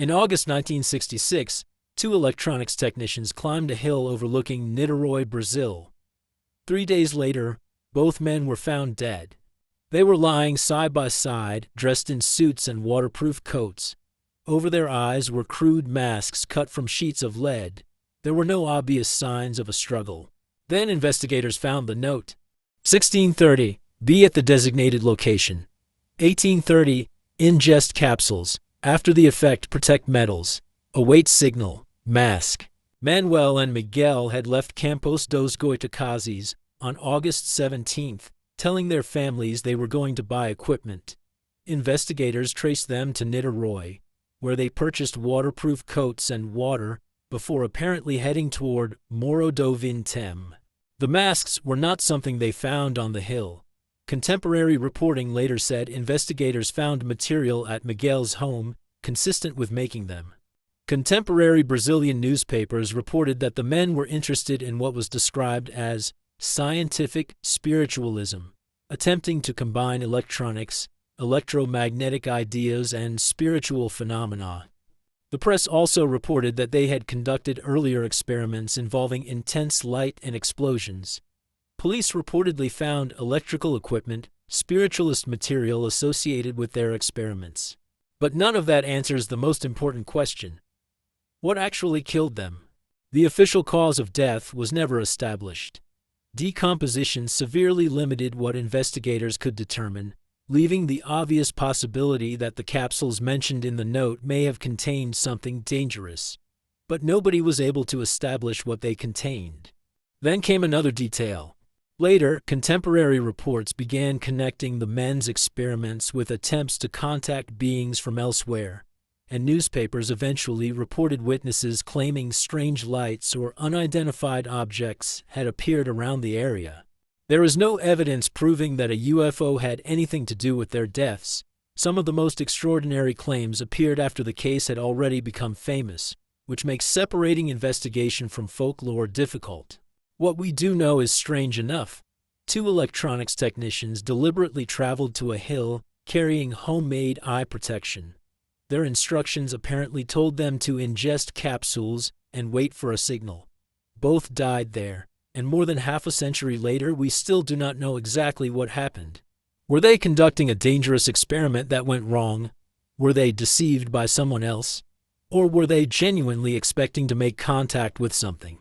In August 1966, two electronics technicians climbed a hill overlooking Niterói, Brazil. 3 days later, both men were found dead. They were lying side by side, dressed in suits and waterproof coats. Over their eyes were crude masks cut from sheets of lead. There were no obvious signs of a struggle. Then investigators found the note. 1630. Be at the designated location. 1830. Ingest capsules. After the effect, protect metals. Await signal. Mask. Manoel and Miguel had left Campos dos Goitacazes on August 17th, telling their families they were going to buy equipment. Investigators traced them to Niterói, where they purchased waterproof coats and water before apparently heading toward Morro do Vintém. The masks were not something they found on the hill. Contemporary reporting later said investigators found material at Miguel's home consistent with making them. Contemporary Brazilian newspapers reported that the men were interested in what was described as scientific spiritualism, attempting to combine electronics, electromagnetic ideas, and spiritual phenomena. The press also reported that they had conducted earlier experiments involving intense light and explosions. Police reportedly found electrical equipment, spiritualist material associated with their experiments. But none of that answers the most important question. What actually killed them? The official cause of death was never established. Decomposition severely limited what investigators could determine, leaving the obvious possibility that the capsules mentioned in the note may have contained something dangerous. But nobody was able to establish what they contained. Then came another detail. Later, contemporary reports began connecting the men's experiments with attempts to contact beings from elsewhere, and newspapers eventually reported witnesses claiming strange lights or unidentified objects had appeared around the area. There is no evidence proving that a UFO had anything to do with their deaths. Some of the most extraordinary claims appeared after the case had already become famous, which makes separating investigation from folklore difficult. What we do know is strange enough. Two electronics technicians deliberately traveled to a hill carrying homemade eye protection. Their instructions apparently told them to ingest capsules and wait for a signal. Both died there, and more than half a century later we still do not know exactly what happened. Were they conducting a dangerous experiment that went wrong? Were they deceived by someone else? Or were they genuinely expecting to make contact with something?